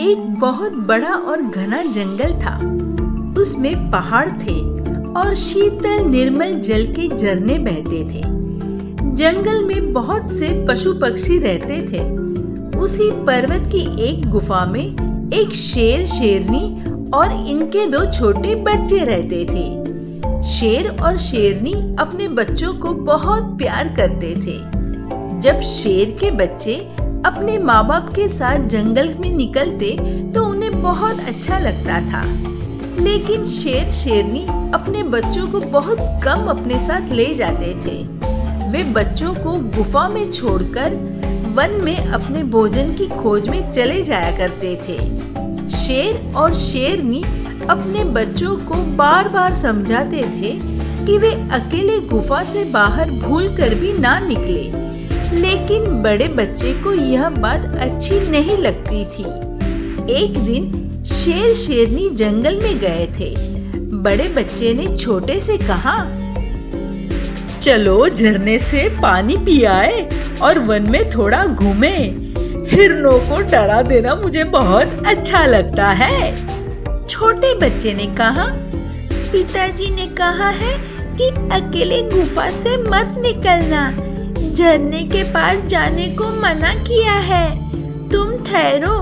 एक बहुत बड़ा और घना जंगल था। उसमें पहाड़ थे और शीतल निर्मल जल के झरने बहते थे। जंगल में बहुत से पशु पक्षी रहते थे। उसी पर्वत की एक गुफा में एक शेर, शेरनी और इनके 2 छोटे बच्चे रहते थे। शेर और शेरनी अपने बच्चों को बहुत प्यार करते थे। जब शेर के बच्चे अपने माँ बाप के साथ जंगल में निकलते तो उन्हें बहुत अच्छा लगता था। लेकिन शेर शेरनी अपने बच्चों को बहुत कम अपने साथ ले जाते थे। वे बच्चों को गुफा में छोड़कर वन में अपने भोजन की खोज में चले जाया करते थे। शेर और शेरनी अपने बच्चों को बार बार समझाते थे कि वे अकेले गुफा से बाहर भूलकर भी ना निकले। लेकिन बड़े बच्चे को यह बात अच्छी नहीं लगती थी। एक दिन शेर शेरनी जंगल में गए थे। बड़े बच्चे ने छोटे से कहा, चलो झरने से पानी पी आए और वन में थोड़ा घूमे। हिरणों को डरा देना मुझे बहुत अच्छा लगता है। छोटे बच्चे ने कहा, पिताजी ने कहा है कि अकेले गुफा से मत निकलना, झरने के पास जाने को मना किया है। तुम ठहरो,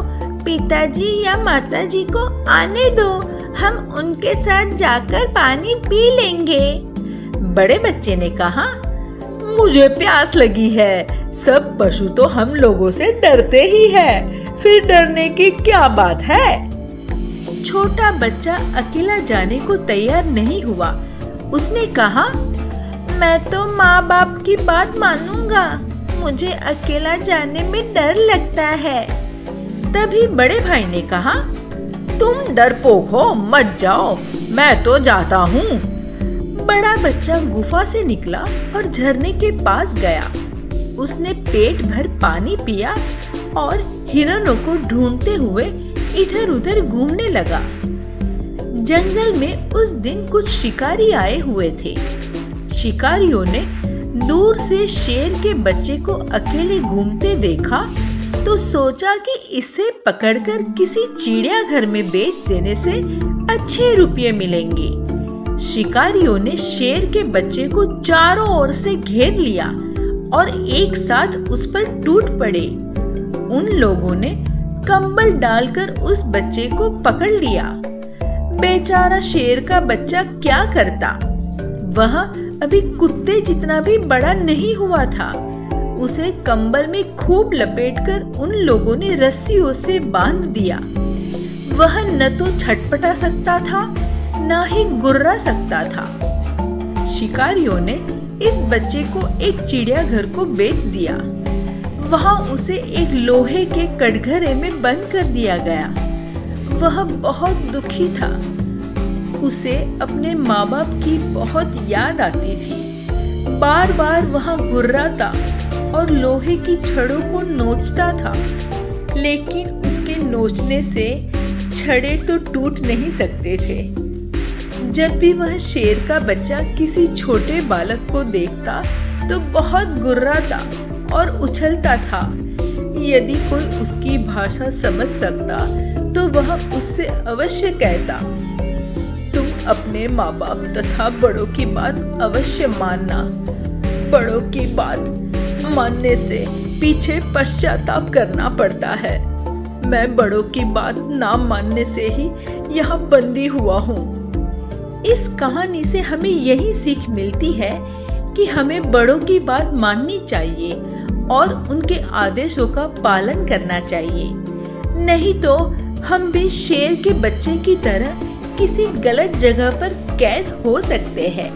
पिताजी या माताजी को आने दो, हम उनके साथ जाकर पानी पी लेंगे। बड़े बच्चे ने कहा, मुझे प्यास लगी है। सब पशु तो हम लोगों से डरते ही है, फिर डरने की क्या बात है। छोटा बच्चा अकेला जाने को तैयार नहीं हुआ। उसने कहा, मैं तो माँ बाप की बात मानूंगा, मुझे अकेला जाने में डर लगता है। तभी बड़े भाई ने कहा, तुम डरपोक हो, मत जाओ, मैं तो जाता हूँ। बड़ा बच्चा गुफा से निकला और झरने के पास गया। उसने पेट भर पानी पिया और हिरणों को ढूंढते हुए इधर उधर घूमने लगा। जंगल में उस दिन कुछ शिकारी आए हुए थे। शिकारियों ने दूर से शेर के बच्चे को अकेले घूमते देखा तो सोचा कि इसे पकड़कर किसी चिड़ियाघर में बेच देने से अच्छे रुपये मिलेंगे। शिकारियों ने शेर के बच्चे को चारों ओर से घेर लिया और एक साथ उस पर टूट पड़े। उन लोगों ने कंबल डालकर उस बच्चे को पकड़ लिया। बेचारा शेर का बच्चा क्या करता, वह अभी कुत्ते जितना भी बड़ा नहीं हुआ था। उसे कंबल में खूब लपेटकर उन लोगों ने रस्सियों से बांध दिया। वह न तो छटपटा सकता था, न ही गुर्रा सकता था। शिकारियों ने इस बच्चे को एक चिड़ियाघर को बेच दिया। वहां उसे एक लोहे के कटघरे में बंद कर दिया गया। वह बहुत दुखी था। उसे अपने माँ बाप की बहुत याद आती थी। बार बार वह गुर्राता और लोहे की छड़ों को नोचता था, लेकिन उसके नोचने से छड़े तो टूट नहीं सकते थे। जब भी वह शेर का बच्चा किसी छोटे बालक को देखता तो बहुत गुर्राता और उछलता था। यदि कोई उसकी भाषा समझ सकता तो वह उससे अवश्य कहता, तुम अपने माँ बाप तथा बड़ों की बात अवश्य मानना। बड़ों की बात मानने से पीछे पश्चाताप करना पड़ता है। मैं बड़ों की बात ना मानने से ही यहाँ बंदी हुआ हूँ। इस कहानी से हमें यही सीख मिलती है कि हमें बड़ों की बात माननी चाहिए और उनके आदेशों का पालन करना चाहिए। नहीं तो हम भी शेर के बच्चे की तरह किसी गलत जगह पर कैद हो सकते हैं।